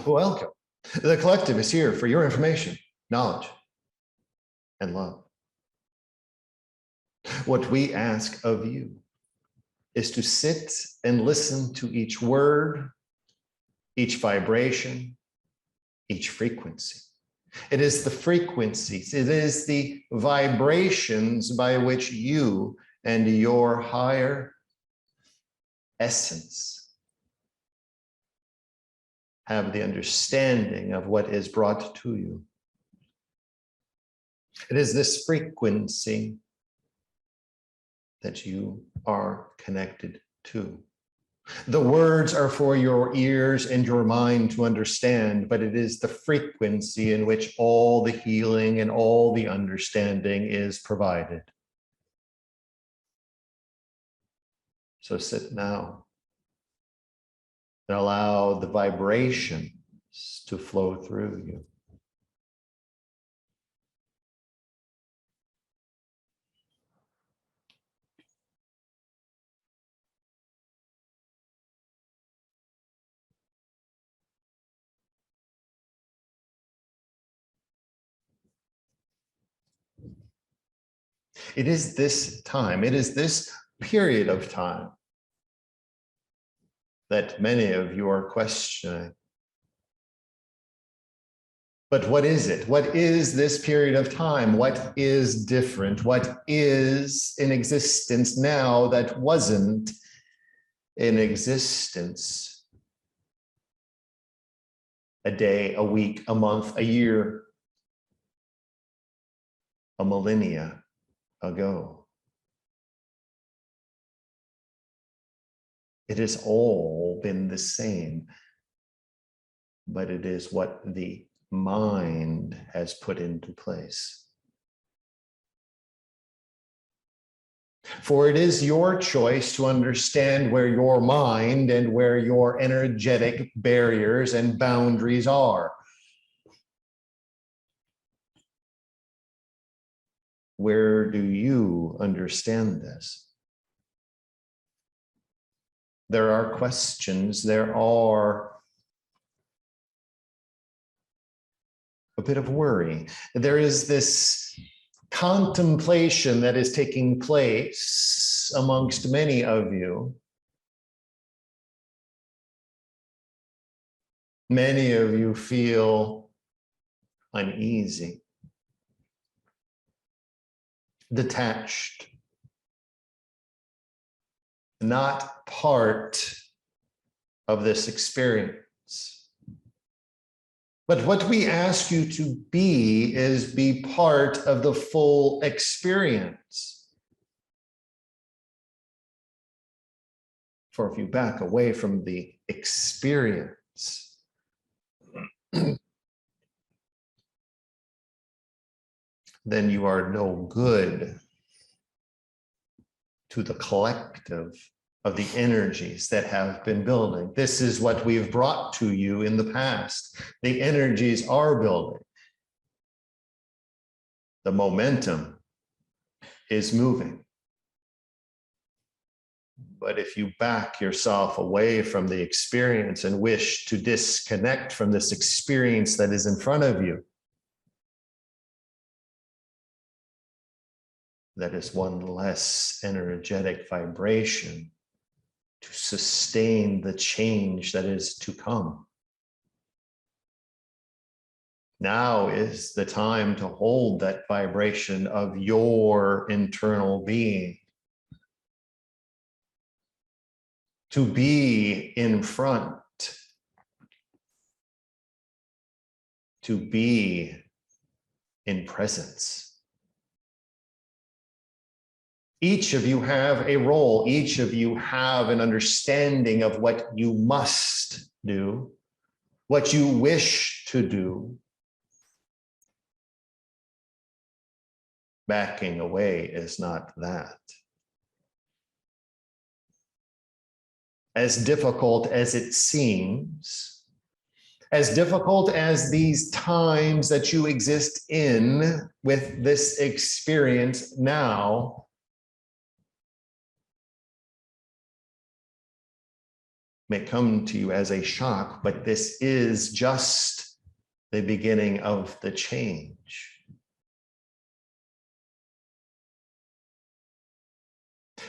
Welcome. The collective is here for your information, knowledge, and love. What we ask of you is to sit and listen to each word, each vibration, each frequency. It is the frequencies, it is the vibrations by which you and your higher essence have the understanding of what is brought to you. It is this frequency that you are connected to. The words are for your ears and your mind to understand, but it is the frequency in which all the healing and all the understanding is provided. So sit now and allow the vibrations to flow through you. It is this time, it is this period of time that many of you are questioning. But what is it? What is this period of time? What is different? What is in existence now that wasn't in existence a day, a week, a month, a year, a millennia ago? It has all been the same, but it is what the mind has put into place. For it is your choice to understand where your mind and where your energetic barriers and boundaries are. Where do you understand this? There are questions, there are a bit of worry. There is this contemplation that is taking place amongst many of you. Many of you feel uneasy, detached, not part of this experience. But what we ask you to be is be part of the full experience. For if you back away from the experience, then you are no good to the collective of the energies that have been building. This is what we've brought to you in the past. The energies are building. The momentum is moving. But if you back yourself away from the experience and wish to disconnect from this experience that is in front of you, that is one less energetic vibration to sustain the change that is to come. Now is the time to hold that vibration of your internal being, to be in front, to be in presence. Each of you have a role. Each of you have an understanding of what you must do, what you wish to do. Backing away is not that. As difficult as it seems, as difficult as these times that you exist in with this experience now, may come to you as a shock, but this is just the beginning of the change.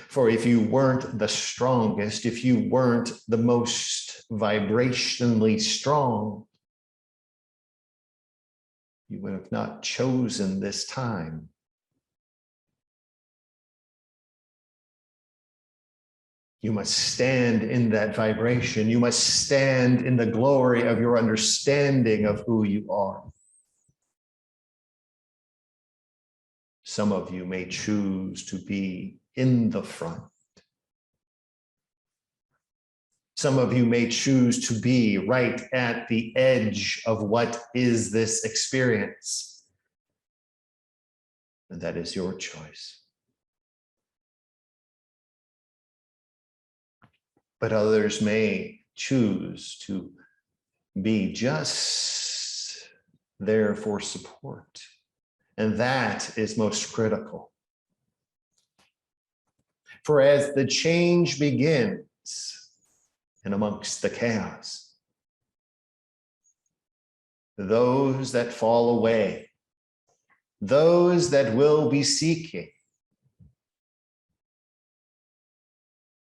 For if you weren't the strongest, if you weren't the most vibrationally strong, you would have not chosen this time. You must stand in that vibration. You must stand in the glory of your understanding of who you are. Some of you may choose to be in the front. Some of you may choose to be right at the edge of what is this experience. And that is your choice. But others may choose to be just there for support. And that is most critical. For as the change begins and amongst the chaos, those that fall away, those that will be seeking,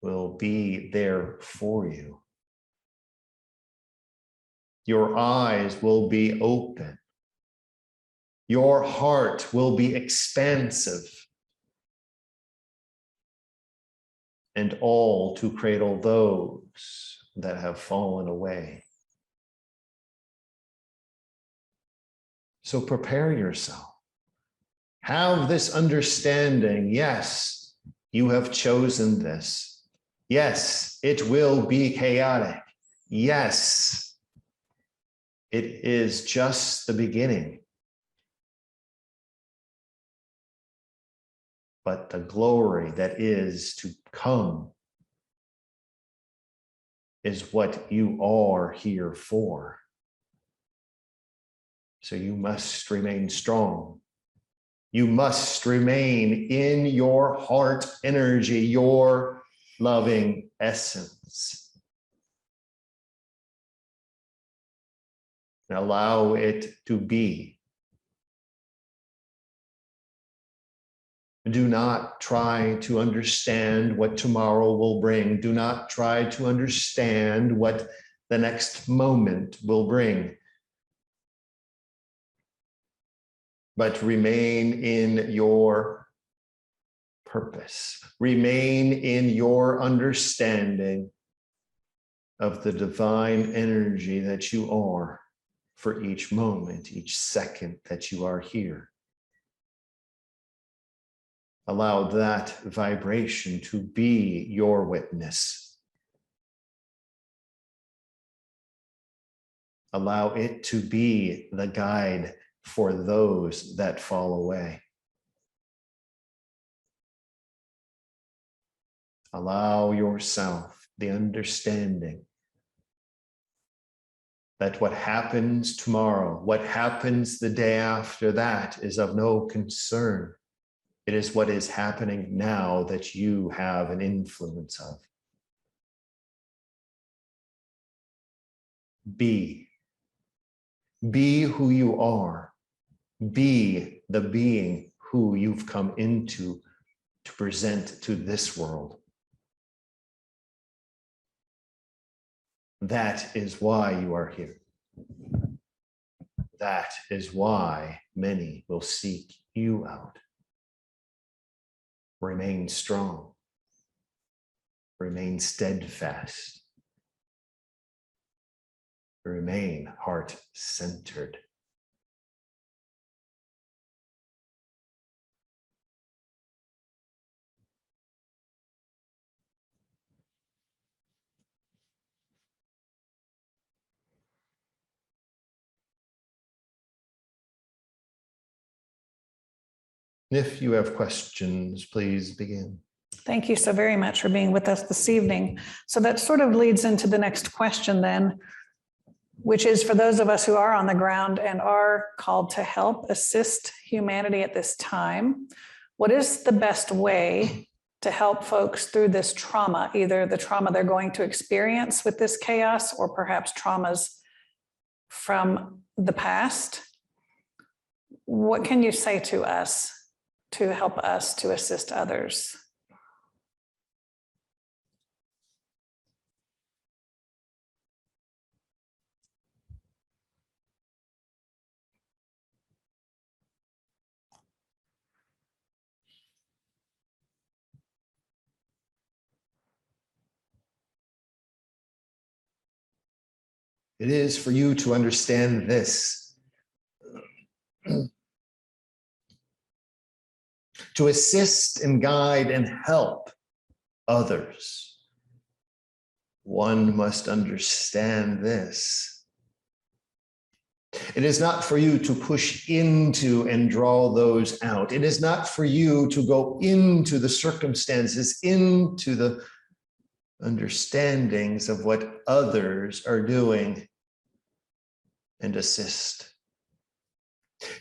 will be there for you. Your eyes will be open. Your heart will be expansive. And all to cradle those that have fallen away. So prepare yourself. Have this understanding. Yes, you have chosen this. Yes, it will be chaotic. Yes, it is just the beginning. But the glory that is to come is what you are here for. So you must remain strong. You must remain in your heart energy, your loving essence. And allow it to be. Do not try to understand what tomorrow will bring. Do not try to understand what the next moment will bring. But remain in your purpose. Remain in your understanding of the divine energy that you are for each moment, each second that you are here. Allow that vibration to be your witness. Allow it to be the guide for those that fall away. Allow yourself the understanding that what happens tomorrow, what happens the day after that is of no concern. It is what is happening now that you have an influence of. Be who you are. Be the being who you've come into to present to this world. That is why you are here. That is why many will seek you out. Remain strong. Remain steadfast. Remain heart-centered. If you have questions, please begin. Thank you so very much for being with us this evening. So that sort of leads into the next question then, which is for those of us who are on the ground and are called to help assist humanity at this time, what is the best way to help folks through this trauma, either the trauma they're going to experience with this chaos or perhaps traumas from the past. What can you say to us to help us to assist others? It is for you to understand this. To assist and guide and help others, one must understand this. It is not for you to push into and draw those out. It is not for you to go into the circumstances, into the understandings of what others are doing and assist.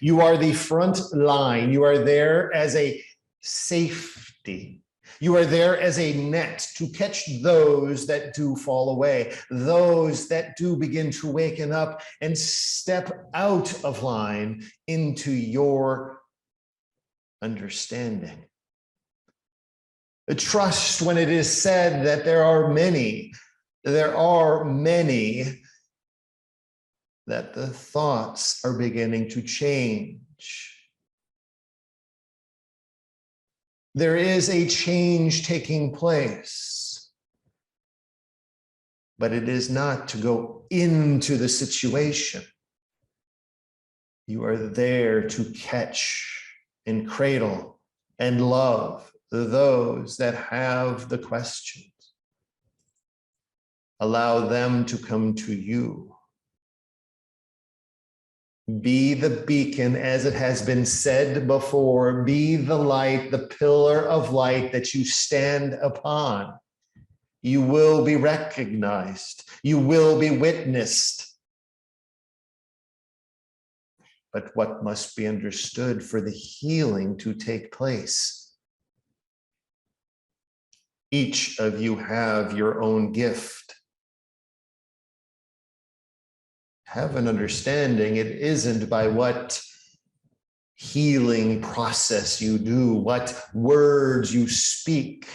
You are the front line. You are there as a safety. You are there as a net to catch those that do fall away, those that do begin to waken up and step out of line into your understanding. Trust when it is said that there are many that the thoughts are beginning to change. There is a change taking place, but it is not to go into the situation. You are there to catch and cradle and love those that have the questions. Allow them to come to you. Be the beacon, as it has been said before. Be the light, the pillar of light that you stand upon. You will be recognized. You will be witnessed. But what must be understood for the healing to take place? Each of you have your own gift. Have an understanding. It isn't by what healing process you do, what words you speak.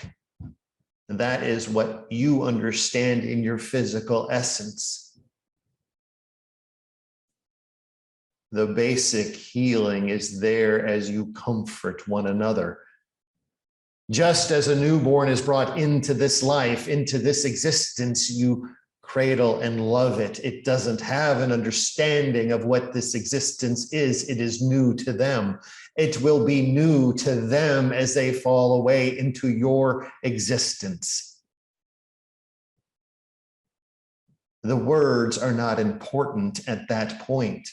That is what you understand in your physical essence. The basic healing is there as you comfort one another. Just as a newborn is brought into this life, into this existence, you cradle and love it. It doesn't have an understanding of what this existence is. It is new to them. It will be new to them as they fall away into your existence. The words are not important at that point.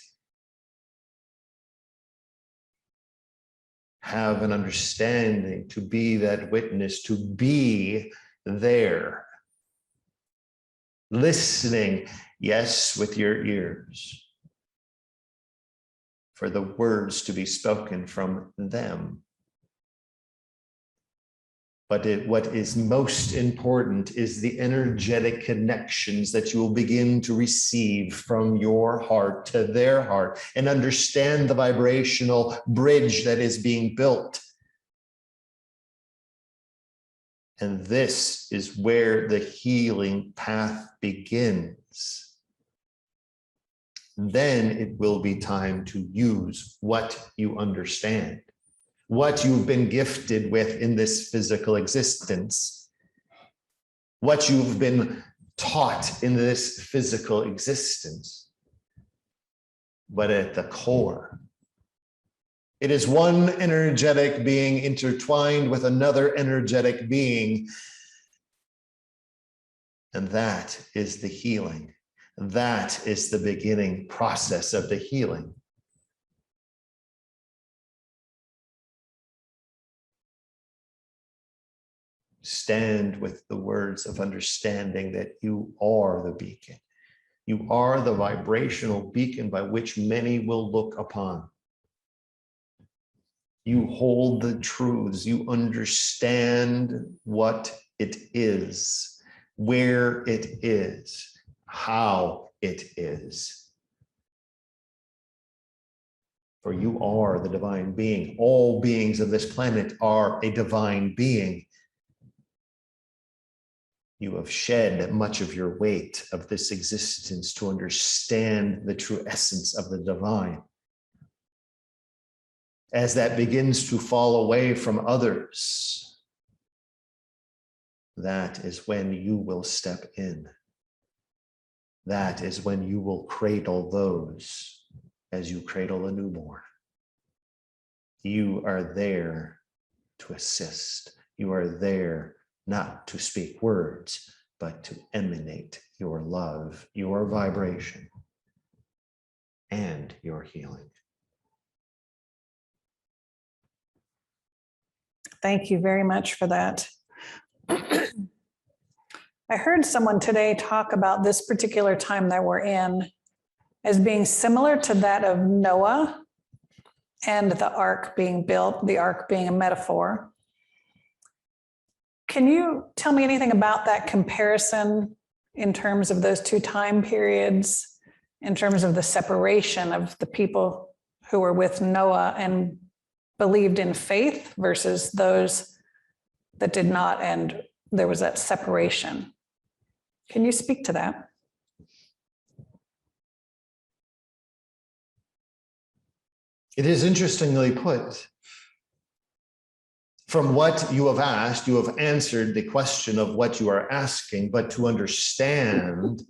Have an understanding, to be that witness, to be there. Listening, yes, with your ears, for the words to be spoken from them. But what is most important is the energetic connections that you will begin to receive from your heart to their heart, and understand the vibrational bridge that is being built. And this is where the healing path begins. Then it will be time to use what you understand, what you've been gifted with in this physical existence, what you've been taught in this physical existence. But at the core, it is one energetic being intertwined with another energetic being. And that is the healing. That is the beginning process of the healing. Stand with the words of understanding that you are the beacon. You are the vibrational beacon by which many will look upon. You hold the truths. You understand what it is, where it is, how it is. For you are the divine being. All beings of this planet are a divine being. You have shed much of your weight of this existence to understand the true essence of the divine. As that begins to fall away from others, that is when you will step in. That is when you will cradle those as you cradle a newborn. You are there to assist. You are there not to speak words, but to emanate your love, your vibration, and your healing. Thank you very much for that. I heard someone today talk about this particular time that we're in as being similar to that of Noah and the ark being built, the ark being a metaphor. Can you tell me anything about that comparison in terms of those two time periods, in terms of the separation of the people who were with Noah and believed in faith versus those that did not, and there was that separation? Can you speak to that? It is interestingly put. From what you have asked, you have answered the question of what you are asking, but to understand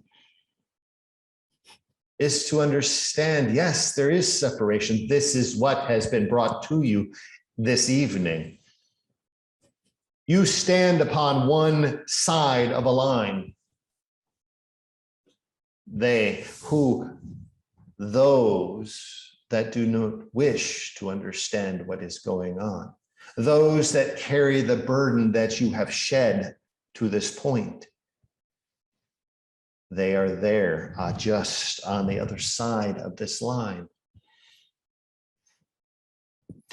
is to understand, yes, there is separation. This is what has been brought to you this evening. You stand upon one side of a line. Those that do not wish to understand what is going on, those that carry the burden that you have shed to this point, they are there, just on the other side of this line.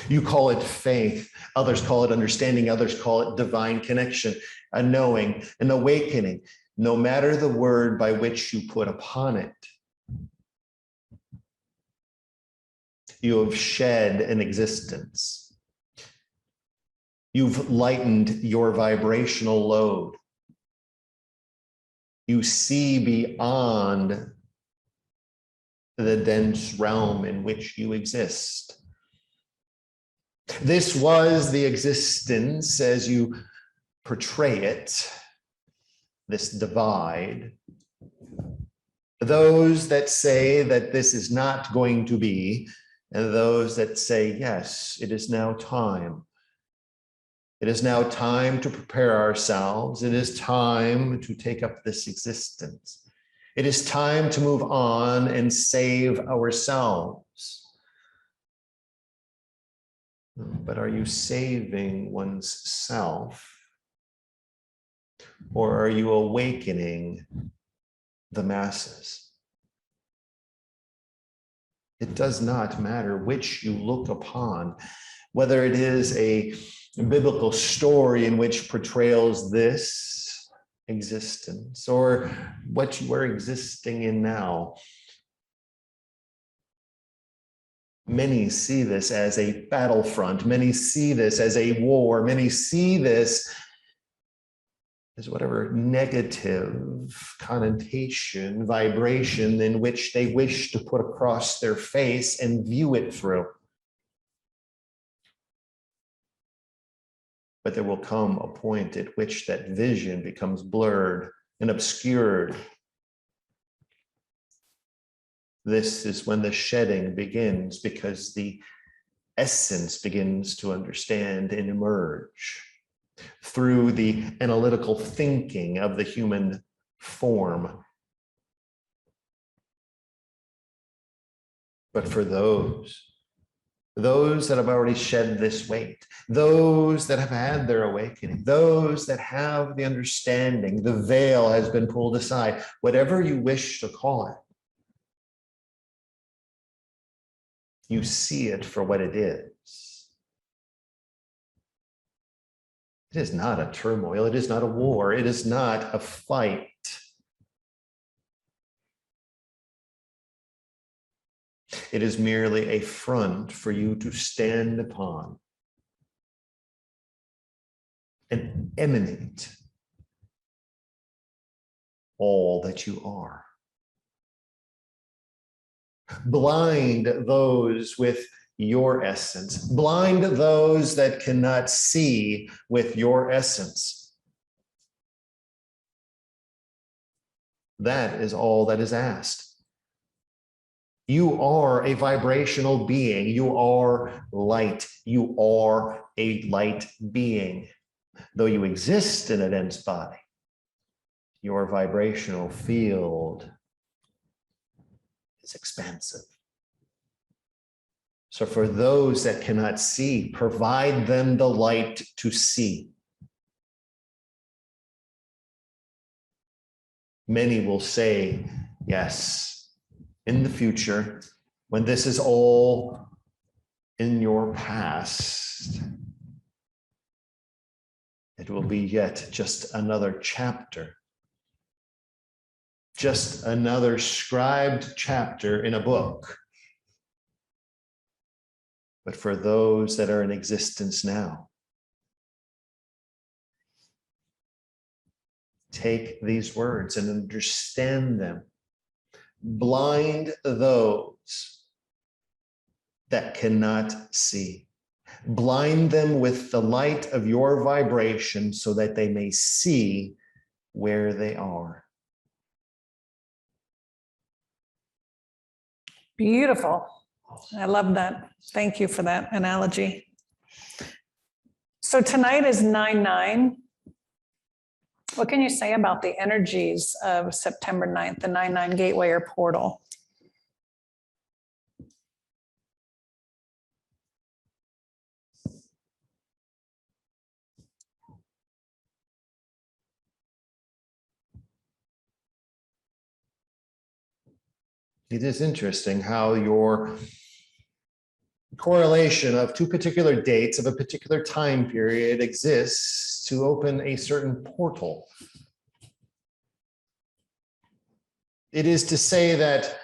You call it faith, others call it understanding, others call it divine connection, a knowing, an awakening, no matter the word by which you put upon it. You have shed an existence. You've lightened your vibrational load. You see beyond the dense realm in which you exist. This was the existence as you portray it, this divide. Those that say that this is not going to be, and those that say, yes, it is now time. It is now time to prepare ourselves. It is time to take up this existence. It is time to move on and save ourselves. But are you saving one's self? Or are you awakening the masses? It does not matter which you look upon, whether it is a biblical story in which portrays this existence or what you are existing in now. Many see this as a battlefront. Many see this as a war. Many see this as whatever negative connotation, vibration in which they wish to put across their face and view it through. But there will come a point at which that vision becomes blurred and obscured. This is when the shedding begins, because the essence begins to understand and emerge through the analytical thinking of the human form. But for those that have already shed this weight, those that have had their awakening, those that have the understanding, the veil has been pulled aside, whatever you wish to call it, you see it for what it is. It is not a turmoil. It is not a war. It is not a fight. It is merely a front for you to stand upon and emanate all that you are. Blind those with your essence. Blind those that cannot see with your essence. That is all that is asked. You are a vibrational being. You are light. You are a light being. Though you exist in a dense body, your vibrational field is expansive. So for those that cannot see, provide them the light to see. Many will say, yes, in the future, when this is all in your past, it will be yet just another chapter, just another scribed chapter in a book. But for those that are in existence now, take these words and understand them. Blind those that cannot see. Blind them with the light of your vibration so that they may see where they are. Beautiful. I love that. Thank you for that analogy. So tonight is 9/9. What can you say about the energies of September 9th, the 9/9 gateway or portal? It is interesting how your correlation of two particular dates of a particular time period exists to open a certain portal. It is to say that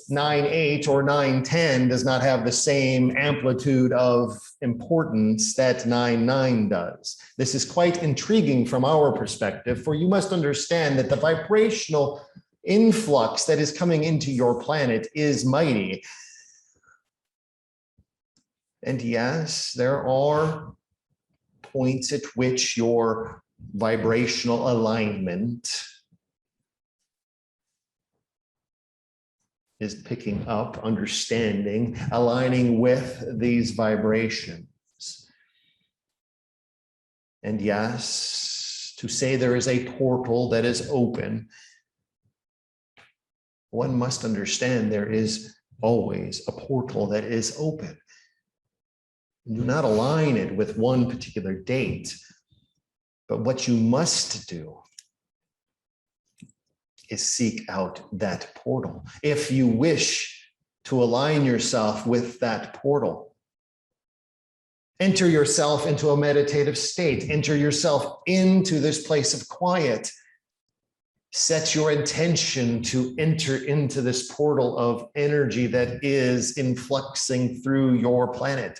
9/8 or 9/10 does not have the same amplitude of importance that 9/9 does. This is quite intriguing from our perspective, for you must understand that the vibrational influx that is coming into your planet is mighty. And yes, there are points at which your vibrational alignment is picking up, understanding, aligning with these vibrations. And yes, to say there is a portal that is open, one must understand there is always a portal that is open. Do not align it with one particular date, but what you must do is seek out that portal. If you wish to align yourself with that portal, enter yourself into a meditative state, enter yourself into this place of quiet. Set your intention to enter into this portal of energy that is influxing through your planet.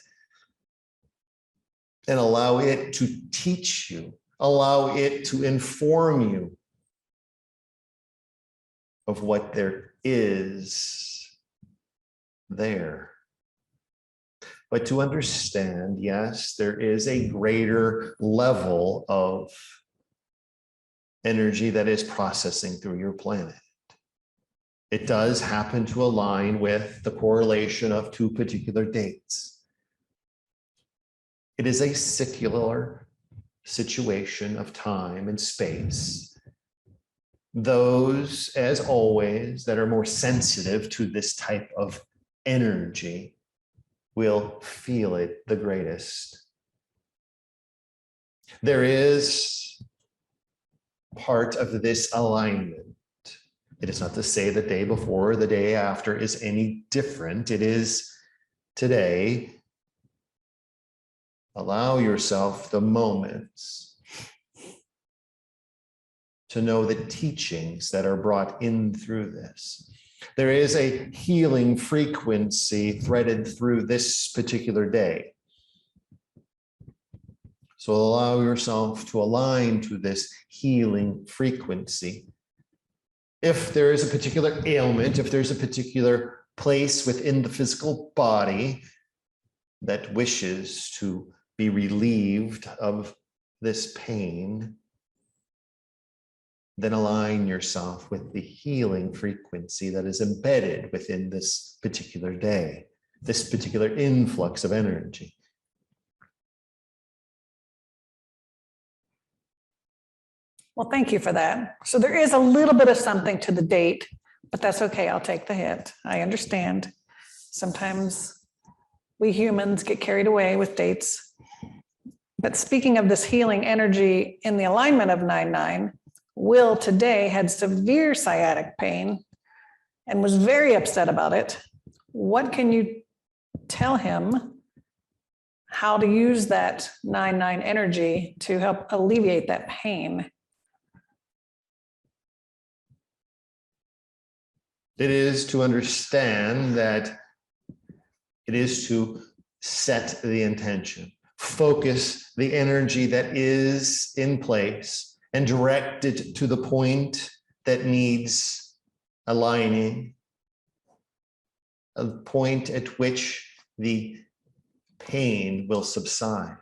And allow it to teach you, allow it to inform you of what there is there. But to understand, yes, there is a greater level of energy that is processing through your planet. It does happen to align with the correlation of two particular dates. It is a secular situation of time and space. Those, as always, that are more sensitive to this type of energy will feel it the greatest. There is part of this alignment. It is not to say the day before or the day after is any different. It is today Allow yourself the moments to know the teachings that are brought in through this. There is a healing frequency threaded through this particular day. So allow yourself to align to this healing frequency. If there is a particular ailment, if there's a particular place within the physical body that wishes to be relieved of this pain, then align yourself with the healing frequency that is embedded within this particular day, this particular influx of energy. Well, thank you for that. So there is a little bit of something to the date, but that's okay. I'll take the hit. I understand. Sometimes we humans get carried away with dates. But speaking of this healing energy in the alignment of 9/9, Will today had severe sciatic pain and was very upset about it. What can you tell him how to use that 9/9 energy to help alleviate that pain? It is to understand that it is to set the intention, focus the energy that is in place, and direct it to the point that needs aligning, a point at which the pain will subside.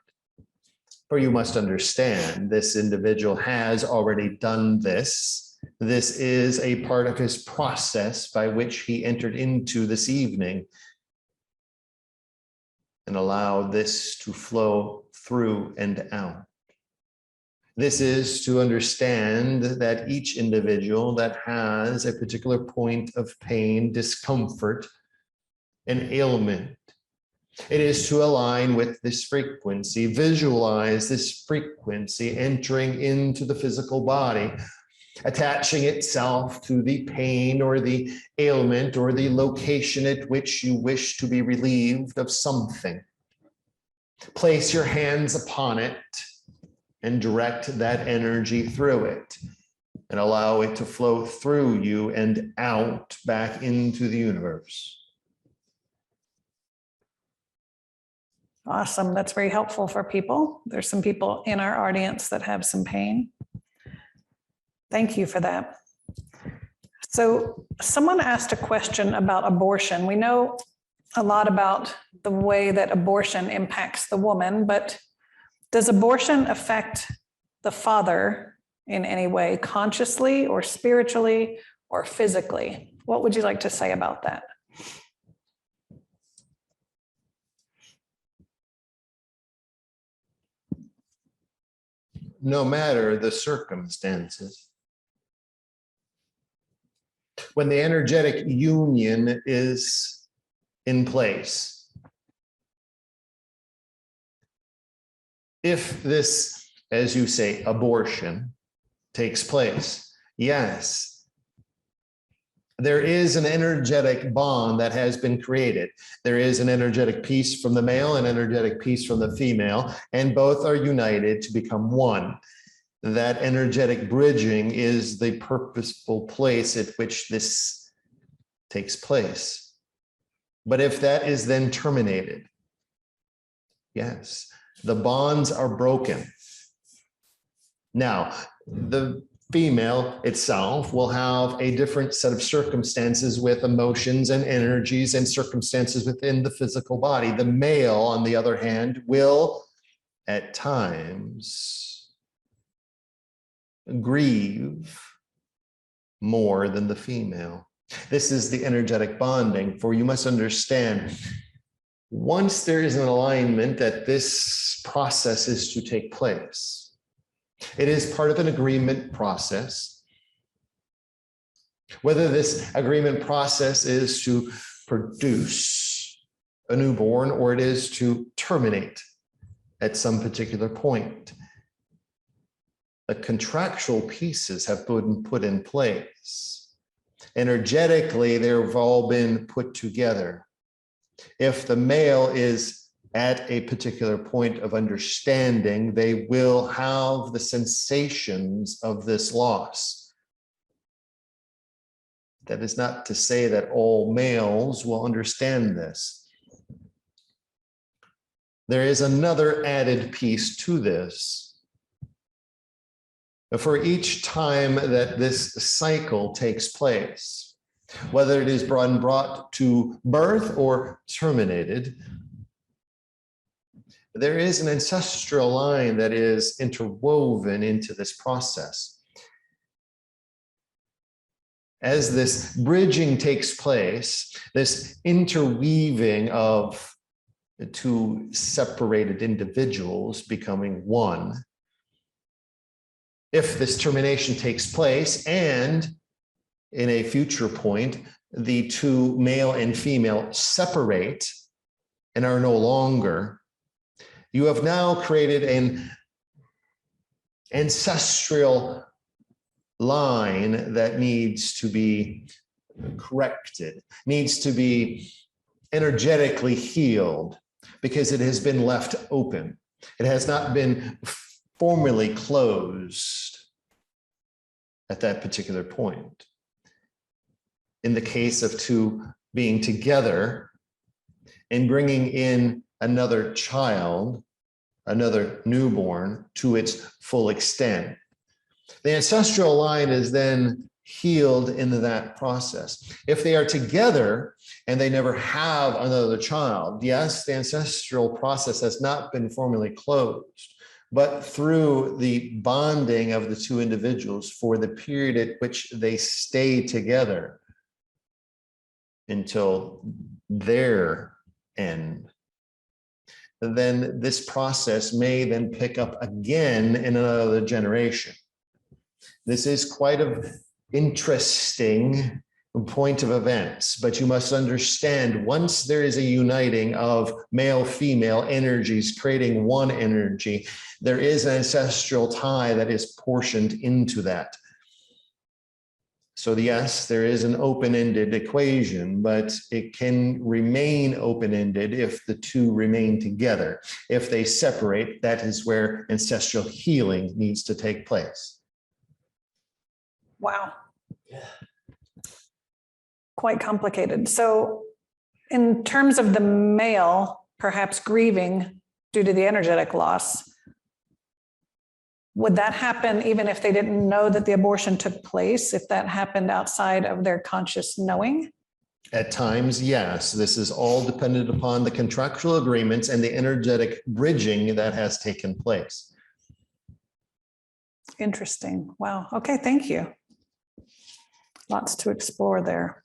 For you must understand, this individual has already done this. This is a part of his process by which he entered into this evening and allowed this to flow through and out. This is to understand that each individual that has a particular point of pain, discomfort, and ailment, it is to align with this frequency, visualize this frequency entering into the physical body, attaching itself to the pain or the ailment or the location at which you wish to be relieved of something. Place your hands upon it and direct that energy through it and allow it to flow through you and out back into the universe. Awesome. That's very helpful for people. There's some people in our audience that have some pain. Thank you for that. So someone asked a question about abortion. We know a lot about the way that abortion impacts the woman, but does abortion affect the father in any way, consciously or spiritually or physically? What would you like to say about that? No matter the circumstances, when the energetic union is in place, if this, as you say, abortion takes place, yes, there is an energetic bond that has been created. There is an energetic piece from the male and energetic piece from the female, and both are united to become one. That energetic bridging is the purposeful place at which this takes place. But if that is then terminated, yes, the bonds are broken. Now, the female itself will have a different set of circumstances with emotions and energies and circumstances within the physical body. The male, on the other hand, will at times grieve more than the female. This is the energetic bonding, for you must understand, once there is an alignment that this process is to take place, it is part of an agreement process. Whether this agreement process is to produce a newborn or it is to terminate at some particular point, the contractual pieces have been put in place. Energetically, they've all been put together. If the male is at a particular point of understanding, they will have the sensations of this loss. That is not to say that all males will understand this. There is another added piece to this. For each time that this cycle takes place, whether it is brought to birth or terminated, there is an ancestral line that is interwoven into this process. As this bridging takes place, this interweaving of the two separated individuals becoming one, if this termination takes place and in a future point, the two male and female separate and are no longer, you have now created an ancestral line that needs to be corrected, needs to be energetically healed, because it has been left open. It has not been formally closed at that particular point. In the case of two being together and bringing in another child, another newborn to its full extent, the ancestral line is then healed in that process. If they are together and they never have another child, yes, the ancestral process has not been formally closed, but through the bonding of the two individuals for the period at which they stay together until their end, then this process may then pick up again in another generation. This is quite an interesting point of events, but you must understand, once there is a uniting of male-female energies creating one energy, there is an ancestral tie that is portioned into that. So yes, there is an open-ended equation, but it can remain open-ended if the two remain together. If they separate, that is where ancestral healing needs to take place. Wow. Quite complicated. So in terms of the male, perhaps grieving due to the energetic loss, would that happen even if they didn't know that the abortion took place, if that happened outside of their conscious knowing? At times, yes. This is all dependent upon the contractual agreements and the energetic bridging that has taken place. Interesting. Wow. Okay, thank you. Lots to explore there.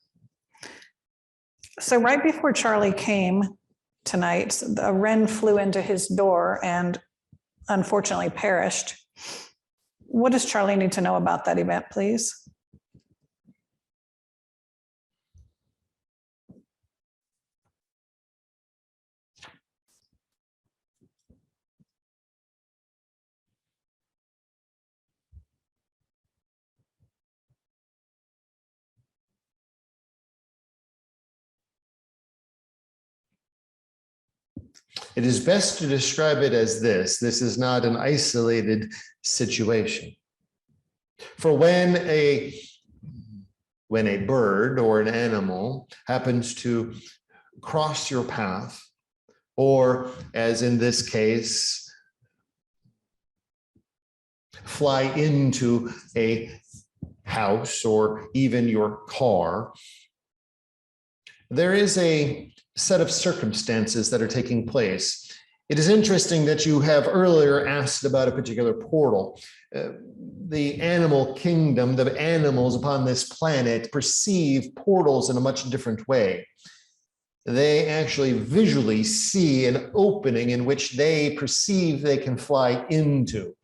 So right before Charlie came tonight, a wren flew into his door and unfortunately perished. What does Charlie need to know about that event, please? It is best to describe it as this. This is not an isolated situation. For when a bird or an animal happens to cross your path, or as in this case, fly into a house or even your car, there is a set of circumstances that are taking place. It is interesting that you have earlier asked about a particular portal. The animal kingdom, the animals upon this planet perceive portals in a much different way. They actually visually see an opening in which they perceive they can fly into.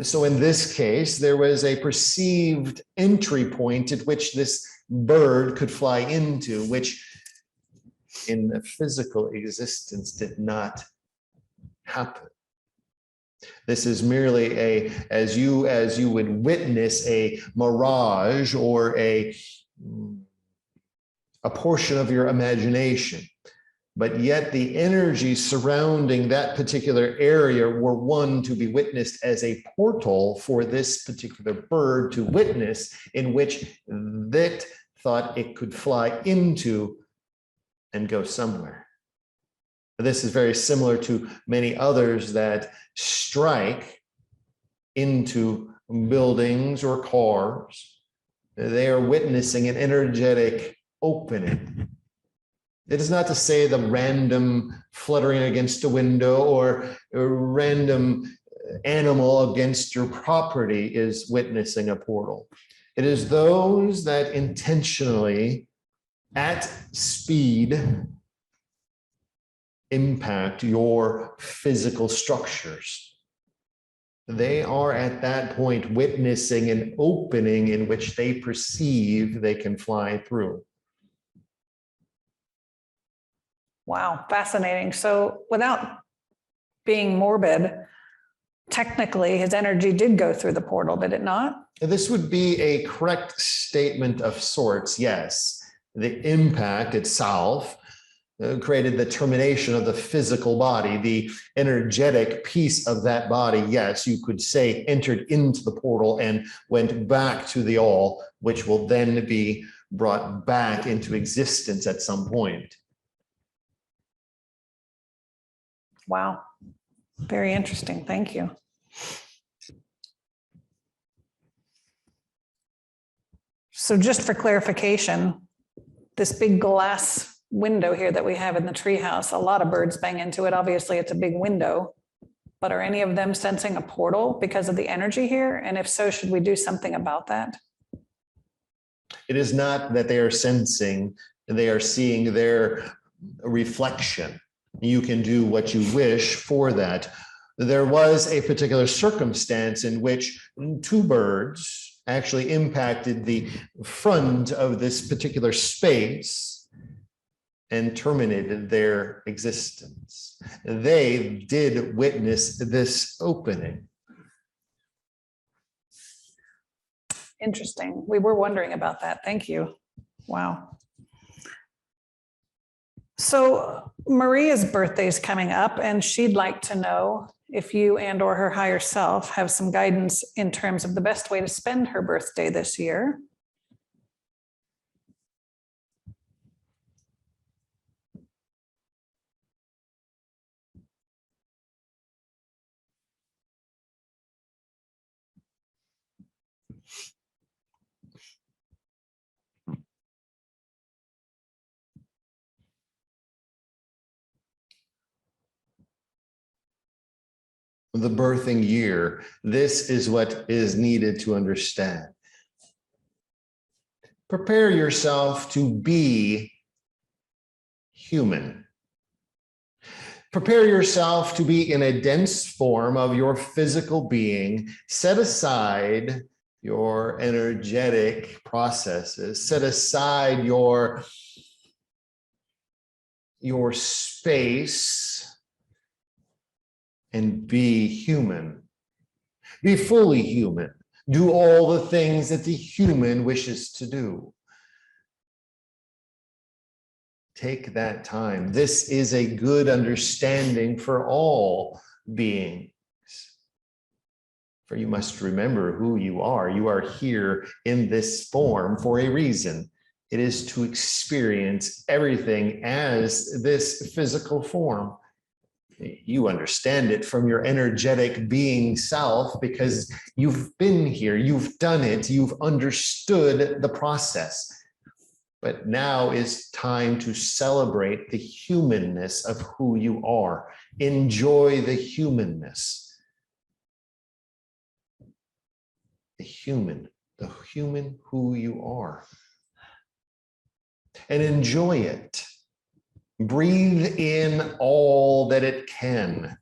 So in this case, there was a perceived entry point at which this bird could fly into, which in the physical existence did not happen. This is merely as you would witness a mirage or a portion of your imagination. but yet the energies surrounding that particular area were one to be witnessed as a portal for this particular bird to witness, in which that thought it could fly into and go somewhere. This is very similar to many others that strike into buildings or cars. They are witnessing an energetic opening. It is not to say the random fluttering against a window or a random animal against your property is witnessing a portal. It is those that intentionally, at speed, impact your physical structures. They are at that point witnessing an opening in which they perceive they can fly through. Wow, fascinating. So without being morbid, technically his energy did go through the portal, did it not? This would be a correct statement of sorts, yes. The impact itself created the termination of the physical body. The energetic piece of that body, yes, you could say entered into the portal and went back to the all, which will then be brought back into existence at some point. Wow, very interesting. Thank you. So just for clarification, this big glass window here that we have in the treehouse, a lot of birds bang into it. Obviously, it's a big window, but are any of them sensing a portal because of the energy here? And if so, should we do something about that? It is not that they are sensing, they are seeing their reflection. You can do what you wish for that. There was a particular circumstance in which two birds actually impacted the front of this particular space and terminated their existence. They did witness this opening. Interesting. We were wondering about that. Thank you. Wow. So Maria's birthday is coming up, and she'd like to know if you and or her higher self have some guidance in terms of the best way to spend her birthday this year. The birthing year, this is what is needed to understand. Prepare yourself to be human. Prepare yourself to be in a dense form of your physical being. Set aside your energetic processes. Set aside your space and be human. Be fully human. Do all the things that the human wishes to do. Take that time. This is a good understanding for all beings. For you must remember who you are. You are here in this form for a reason. It is to experience everything as this physical form. You understand it from your energetic being self because you've been here, you've done it, you've understood the process. But now is time to celebrate the humanness of who you are. Enjoy the humanness. The human who you are. And enjoy it. Breathe in all that it can.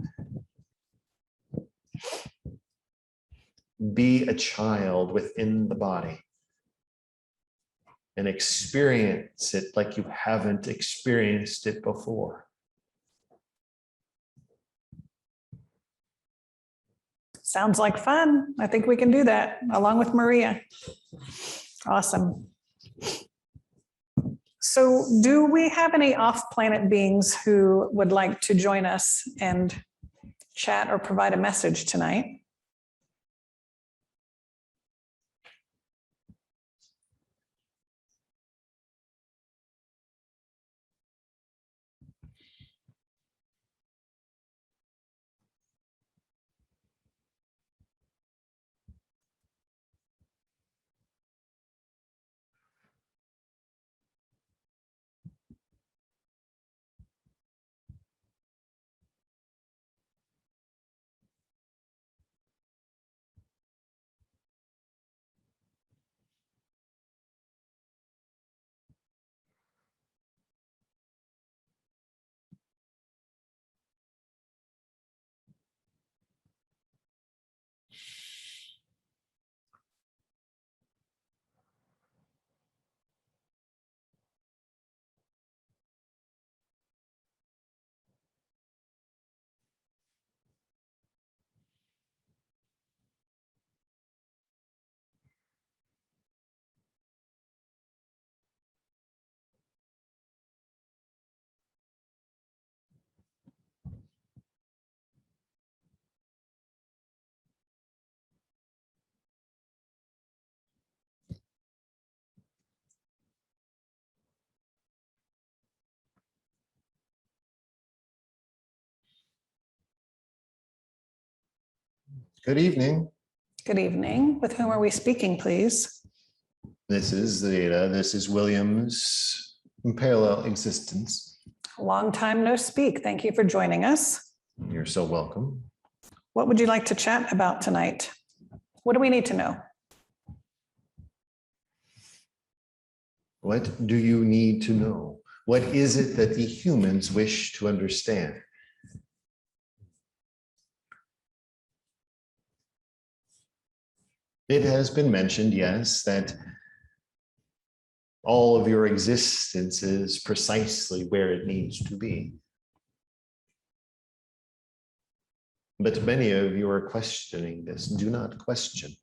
Be a child within the body and experience it like you haven't experienced it before. Sounds like fun. I think we can do that along with Maria. Awesome. So do we have any off-planet beings who would like to join us and chat or provide a message tonight? Good evening. Good evening. With whom are we speaking, please? This is Zeta. This is William's parallel existence. Long time no speak. Thank you for joining us. You're so welcome. What would you like to chat about tonight? What do we need to know? What do you need to know? What is it that the humans wish to understand? It has been mentioned, yes, that all of your existence is precisely where it needs to be. But many of you are questioning this. Do not question.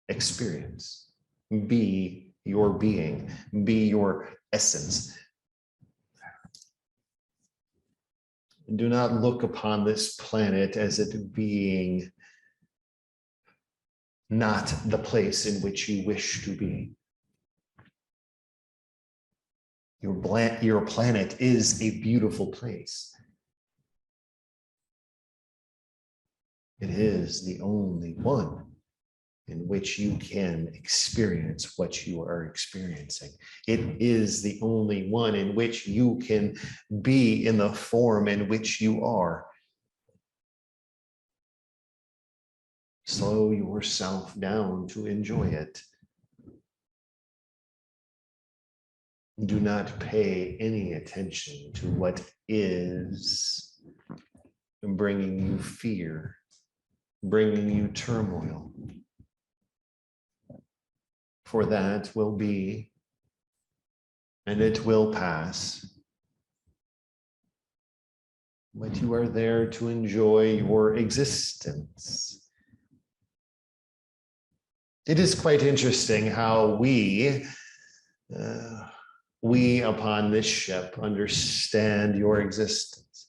Experience. Be your being. Be your essence. Do not look upon this planet as it being not the place in which you wish to be. Your planet is a beautiful place. It is the only one in which you can experience what you are experiencing. It is the only one in which you can be in the form in which you are. Slow yourself down to enjoy it. Do not pay any attention to what is bringing you fear, bringing you turmoil. For that will be, and it will pass. But you are there to enjoy your existence. It is quite interesting how we upon this ship understand your existence.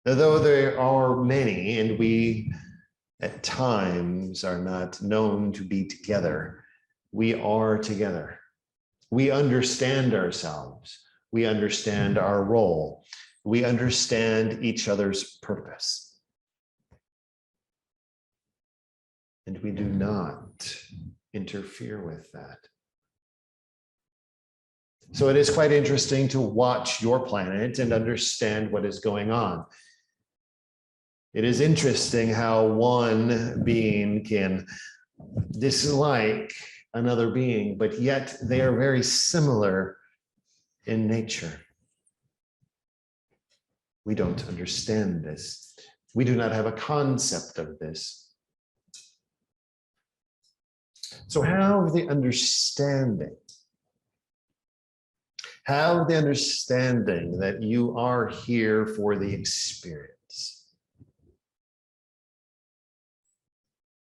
Though there are many, and we at times are not known to be together, we are together. We understand ourselves. We understand our role. We understand each other's purpose. And we do not interfere with that. So it is quite interesting to watch your planet and understand what is going on. It is interesting how one being can dislike another being, but yet they are very similar in nature. We don't understand this. We do not have a concept of this. So have the understanding that you are here for the experience.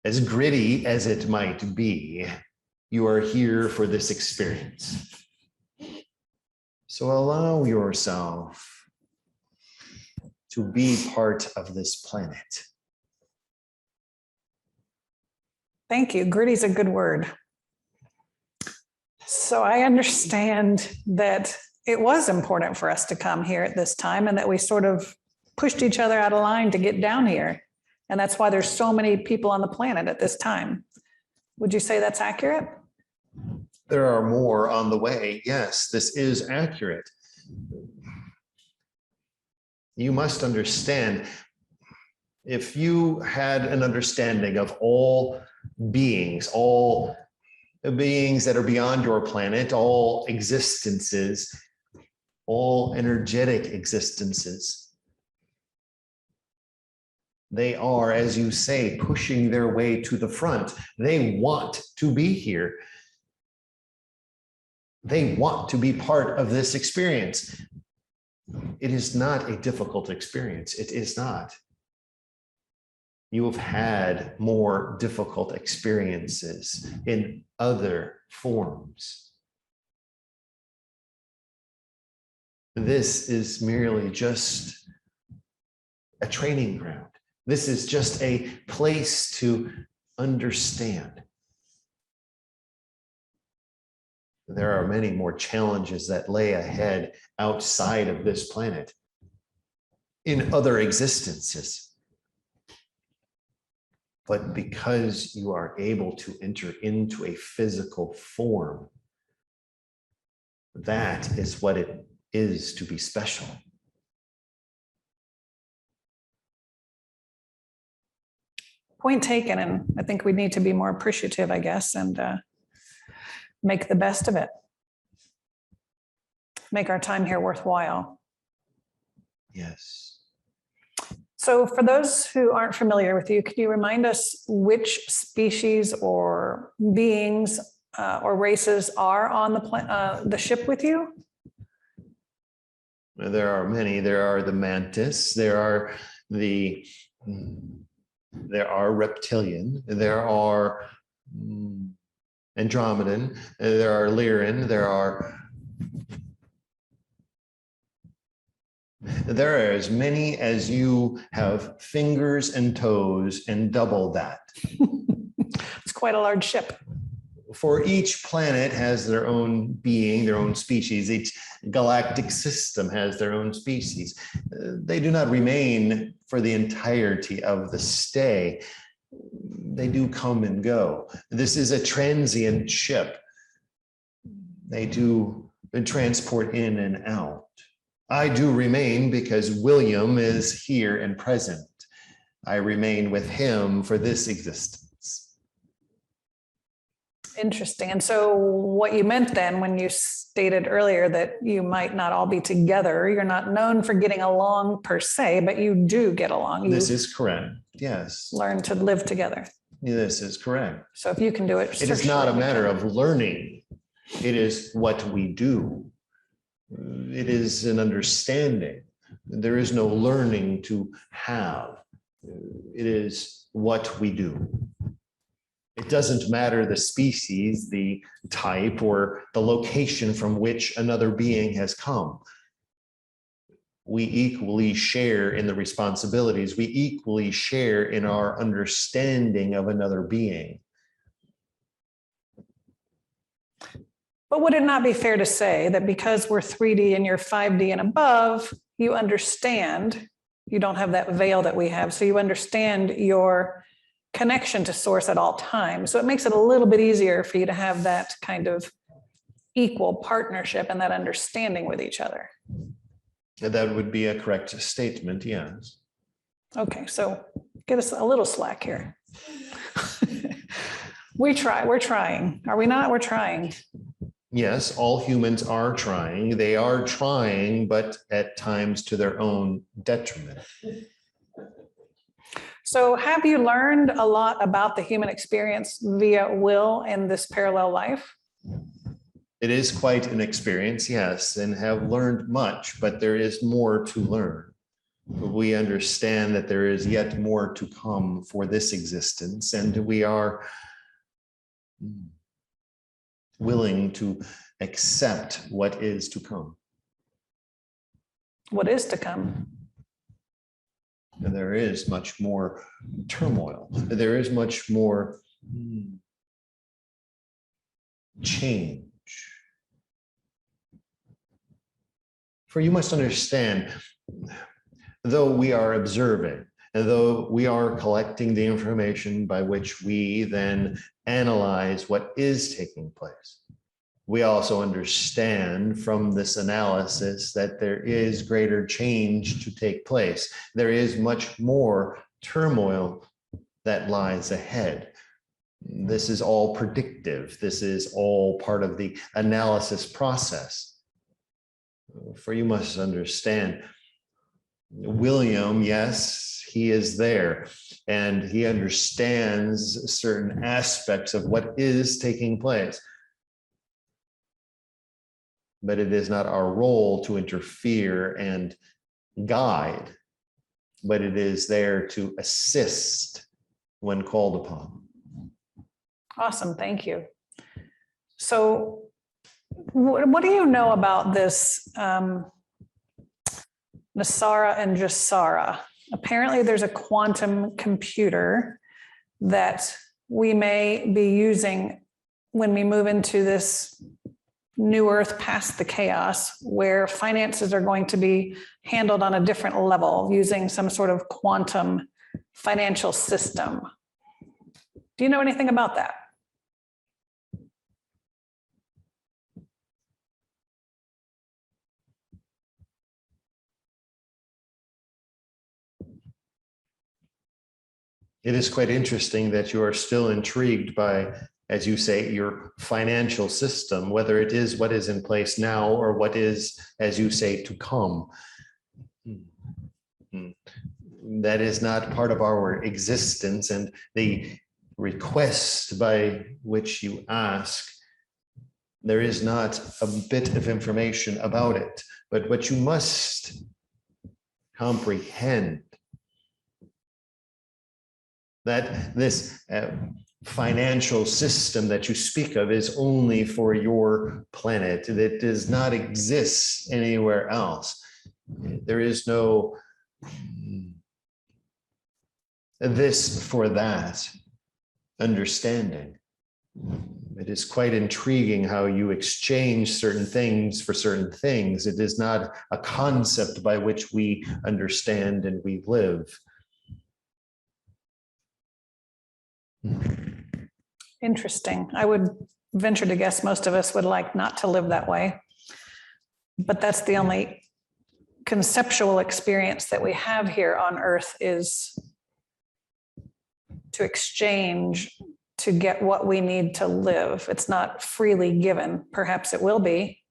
as gritty as it might be, you are here for this experience. So allow yourself to be part of this planet. Thank you. Gritty is a good word. So I understand that it was important for us to come here at this time and that we sort of pushed each other out of line to get down here. And that's why there's so many people on the planet at this time. Would you say that's accurate? There are more on the way. Yes, this is accurate. You must understand, if you had an understanding of all beings that are beyond your planet, all existences, all energetic existences, they are, as you say, pushing their way to the front. They want to be here. They want to be part of this experience. It is not a difficult experience. It is not. You have had more difficult experiences in other forms. This is merely just a training ground. This is just a place to understand. There are many more challenges that lay ahead outside of this planet in other existences. But because you are able to enter into a physical form, that is what it is to be special. Point taken. And I think we need to be more appreciative, I guess, and make the best of it. Make our time here worthwhile. Yes. So for those who aren't familiar with you, could you remind us which species or beings or races are on the ship with you? There are many. There are the mantis. There are reptilian. There are Andromedan. There are Lyran. There are as many as you have fingers and toes, and double that. It's quite a large ship. For each planet has their own being, their own species. Each galactic system has their own species. They do not remain for the entirety of the stay. They do come and go. This is a transient ship. They do transport in and out. I do remain because William is here and present. I remain with him for this existence. Interesting. And so what you meant then when you stated earlier that you might not all be together, you're not known for getting along per se, but you do get along. This is correct. Yes. Learn to live together. This is correct. So if you can do it. It is not a matter of learning. It is what we do. It is an understanding. There is no learning to have. It is what we do. It doesn't matter the species, the type, or the location from which another being has come. We equally share in the responsibilities. We equally share in our understanding of another being. But would it not be fair to say that because we're 3D and you're 5D and above, you understand, you don't have that veil that we have, so you understand your connection to source at all times. So it makes it a little bit easier for you to have that kind of equal partnership and that understanding with each other. That would be a correct statement, yes. Okay, so give us a little slack here. We're trying. Are we not? We're trying. Yes, all humans are trying. They are trying, but at times to their own detriment. So have you learned a lot about the human experience via will in this parallel life? It is quite an experience, yes, and have learned much, but there is more to learn. We understand that there is yet more to come for this existence, and we are willing to accept what is to come. What is to come? And there is much more turmoil. There is much more change. For you must understand, though we are observing, and though we are collecting the information by which we then analyze what is taking place, we also understand from this analysis that there is greater change to take place. There is much more turmoil that lies ahead. This is all predictive. This is all part of the analysis process. For you must understand, William, yes, he is there, and he understands certain aspects of what is taking place. But it is not our role to interfere and guide, but it is there to assist when called upon. Awesome, thank you. So what do you know about this Nasara and Jasara? Apparently there's a quantum computer that we may be using when we move into this new earth past the chaos, where finances are going to be handled on a different level using some sort of quantum financial system. Do you know anything about that? It is quite interesting that you are still intrigued by, as you say, your financial system, whether it is what is in place now or what is, as you say, to come. That is not part of our existence, and the request by which you ask, there is not a bit of information about it. But what you must comprehend, that this financial system that you speak of is only for your planet. It does not exist anywhere else. There is no this for that understanding. It is quite intriguing how you exchange certain things for certain things. It is not a concept by which we understand and we live. Interesting. I would venture to guess most of us would like not to live that way, but that's the only conceptual experience that we have here on Earth, is to exchange to get what we need to live. It's not freely given. Perhaps it will be.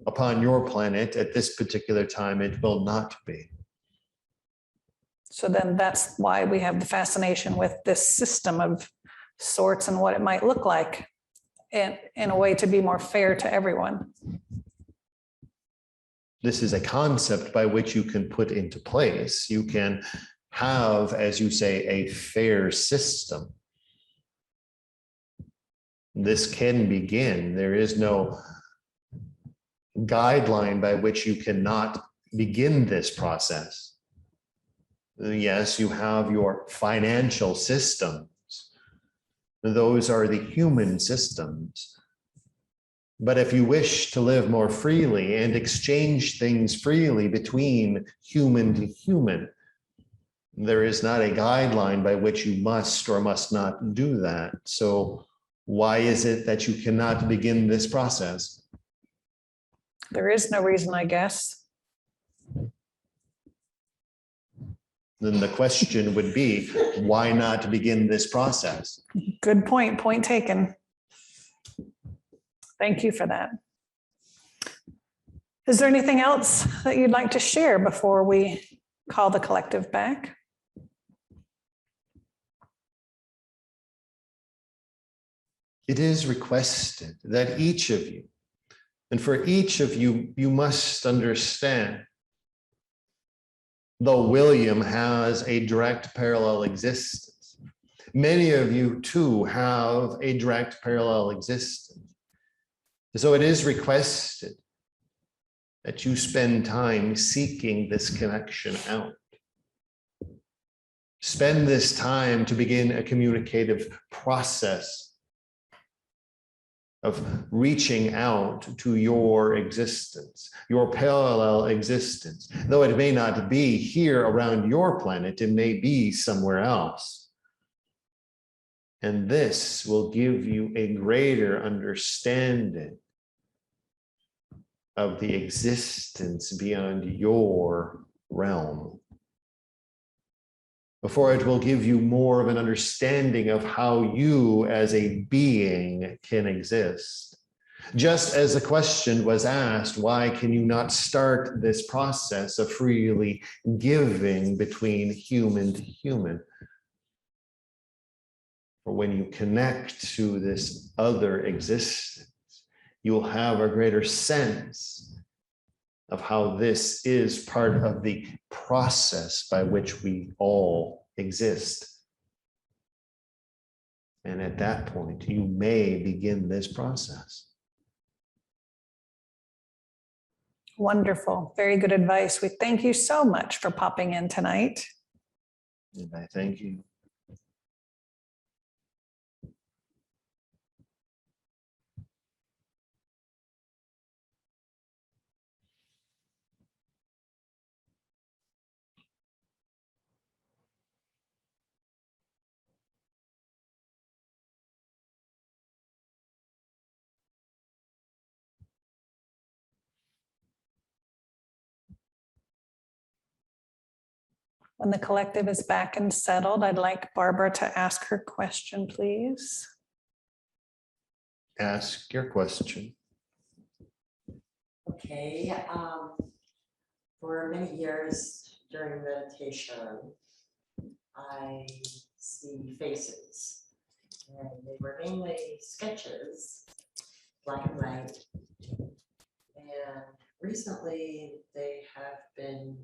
Upon your planet at this particular time, it will not be. So then that's why we have the fascination with this system of sorts and what it might look like in a way to be more fair to everyone. This is a concept by which you can put into place. You can have, as you say, a fair system. This can begin. There is no guideline by which you cannot begin this process. Yes, you have your financial systems. Those are the human systems. But if you wish to live more freely and exchange things freely between human to human, there is not a guideline by which you must or must not do that. So why is it that you cannot begin this process? There is no reason, I guess. Then the question would be, why not begin this process? Good point. Point taken. Thank you for that. Is there anything else that you'd like to share before we call the collective back? It is requested that each of you, and for each of you, you must understand though William has a direct parallel existence, many of you too have a direct parallel existence. So it is requested that you spend time seeking this connection out. Spend this time to begin a communicative process of reaching out to your existence, your parallel existence. Though it may not be here around your planet, it may be somewhere else. And this will give you a greater understanding of the existence beyond your realm. For it will give you more of an understanding of how you as a being can exist. Just as the question was asked, why can you not start this process of freely giving between human to human? For when you connect to this other existence, you will have a greater sense of how this is part of the process by which we all exist. And at that point, you may begin this process. Wonderful. Very good advice. We thank you so much for popping in tonight. And I thank you. When the collective is back and settled, I'd like Barbara to ask her question, please. Ask your question. Okay, for many years during meditation, I see faces, and they were mainly sketches, black and white. And recently they have been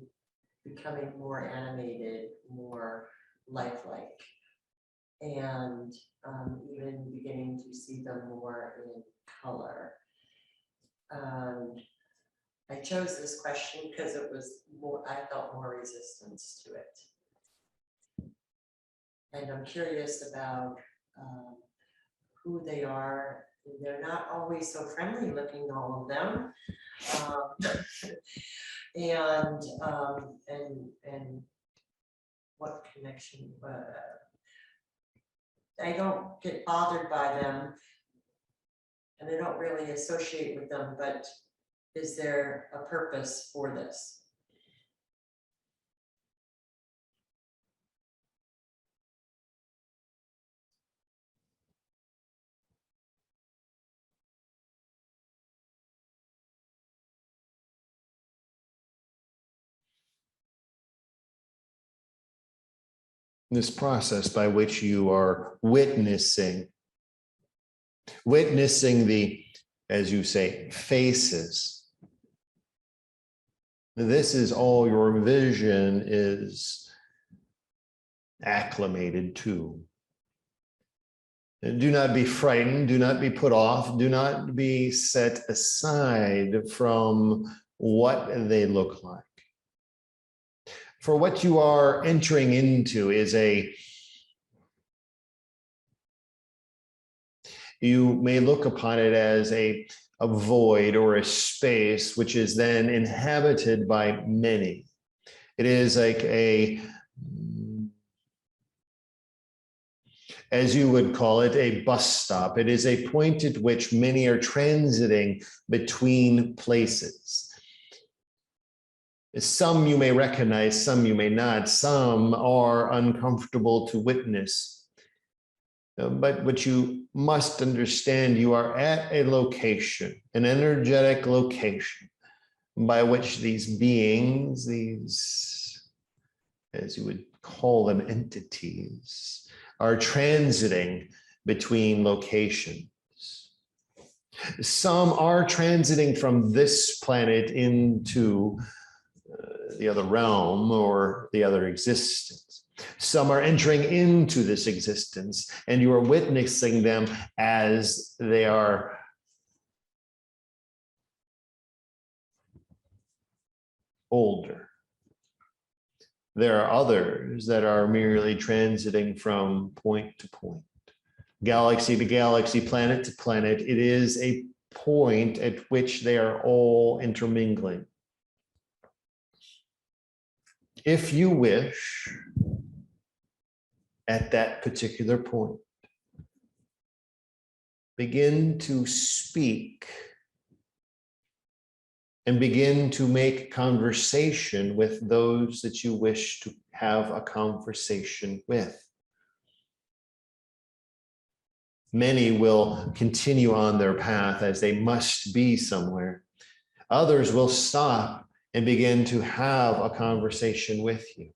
becoming more animated, more lifelike, and even beginning to see them more in color. I chose this question because it was more, I felt more resistance to it. And I'm curious about who they are. They're not always so friendly looking, all of them. And what connection, I don't get bothered by them and I don't really associate with them, but is there a purpose for this? This process by which you are witnessing the, as you say, faces. This is all your vision is acclimated to. Do not be frightened, do not be put off, do not be set aside from what they look like. For what you are entering into is you may look upon it as a void or a space which is then inhabited by many. It is like as you would call it, a bus stop. It is a point at which many are transiting between places. Some you may recognize, some you may not. Some are uncomfortable to witness. But what you must understand, you are at a location, an energetic location, by which these beings, these, as you would call them, entities, are transiting between locations. Some are transiting from this planet into the other realm or the other existence. Some are entering into this existence, and you are witnessing them as they are older. There are others that are merely transiting from point to point, galaxy to galaxy, planet to planet. It is a point at which they are all intermingling. If you wish, at that particular point, begin to speak and begin to make conversation with those that you wish to have a conversation with. Many will continue on their path as they must be somewhere. Others will stop and begin to have a conversation with you.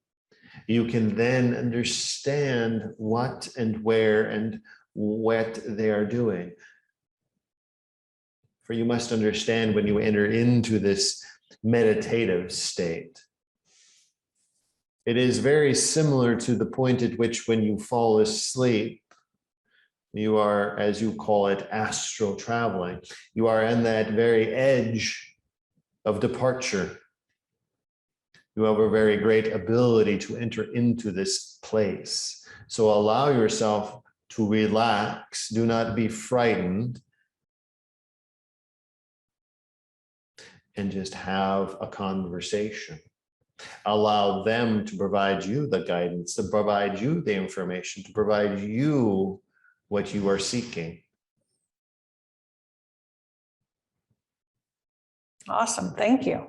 You can then understand what and where and what they are doing. For you must understand, when you enter into this meditative state, it is very similar to the point at which, when you fall asleep, you are, as you call it, astral traveling. You are on that very edge of departure. You have a very great ability to enter into this place. So allow yourself to relax. Do not be frightened. And just have a conversation. Allow them to provide you the guidance, to provide you the information, to provide you what you are seeking. Awesome. Thank you.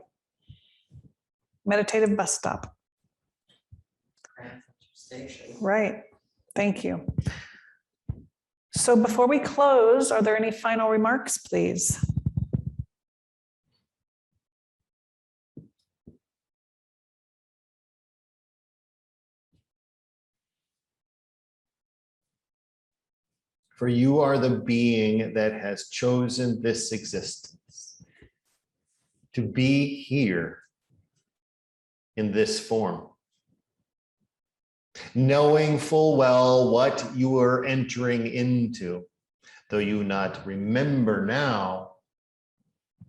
Meditative bus stop. Station. Right. Thank you. So before we close, are there any final remarks, please? For you are the being that has chosen this existence to be here in this form, knowing full well what you are entering into, though you not remember now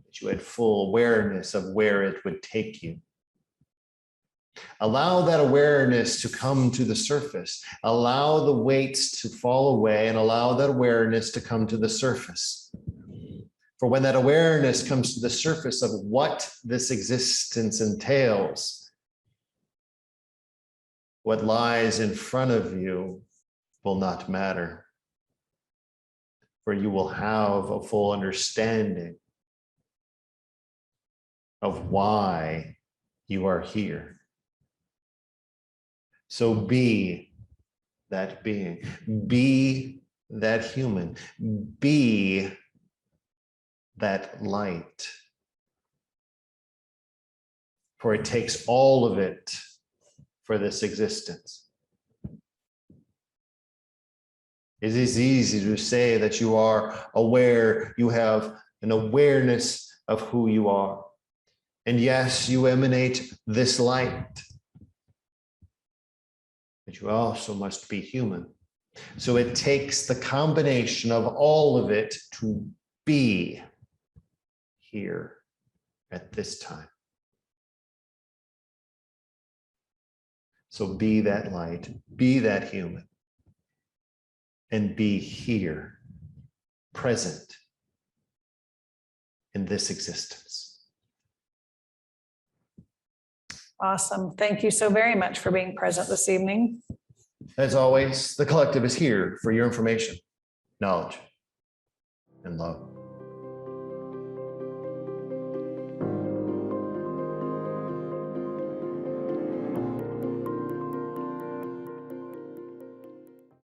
that you had full awareness of where it would take you. Allow that awareness to come to the surface. Allow the weights to fall away and allow that awareness to come to the surface. For when that awareness comes to the surface of what this existence entails, what lies in front of you will not matter. For you will have a full understanding of why you are here. So be that being, be that human, be that light. For it takes all of it for this existence. It is easy to say that you are aware, you have an awareness of who you are. And yes, you emanate this light. But you also must be human. So it takes the combination of all of it to be here at this time. So be that light, be that human, and be here, present in this existence. Awesome. Thank you so very much for being present this evening. As always, the collective is here for your information, knowledge, and love.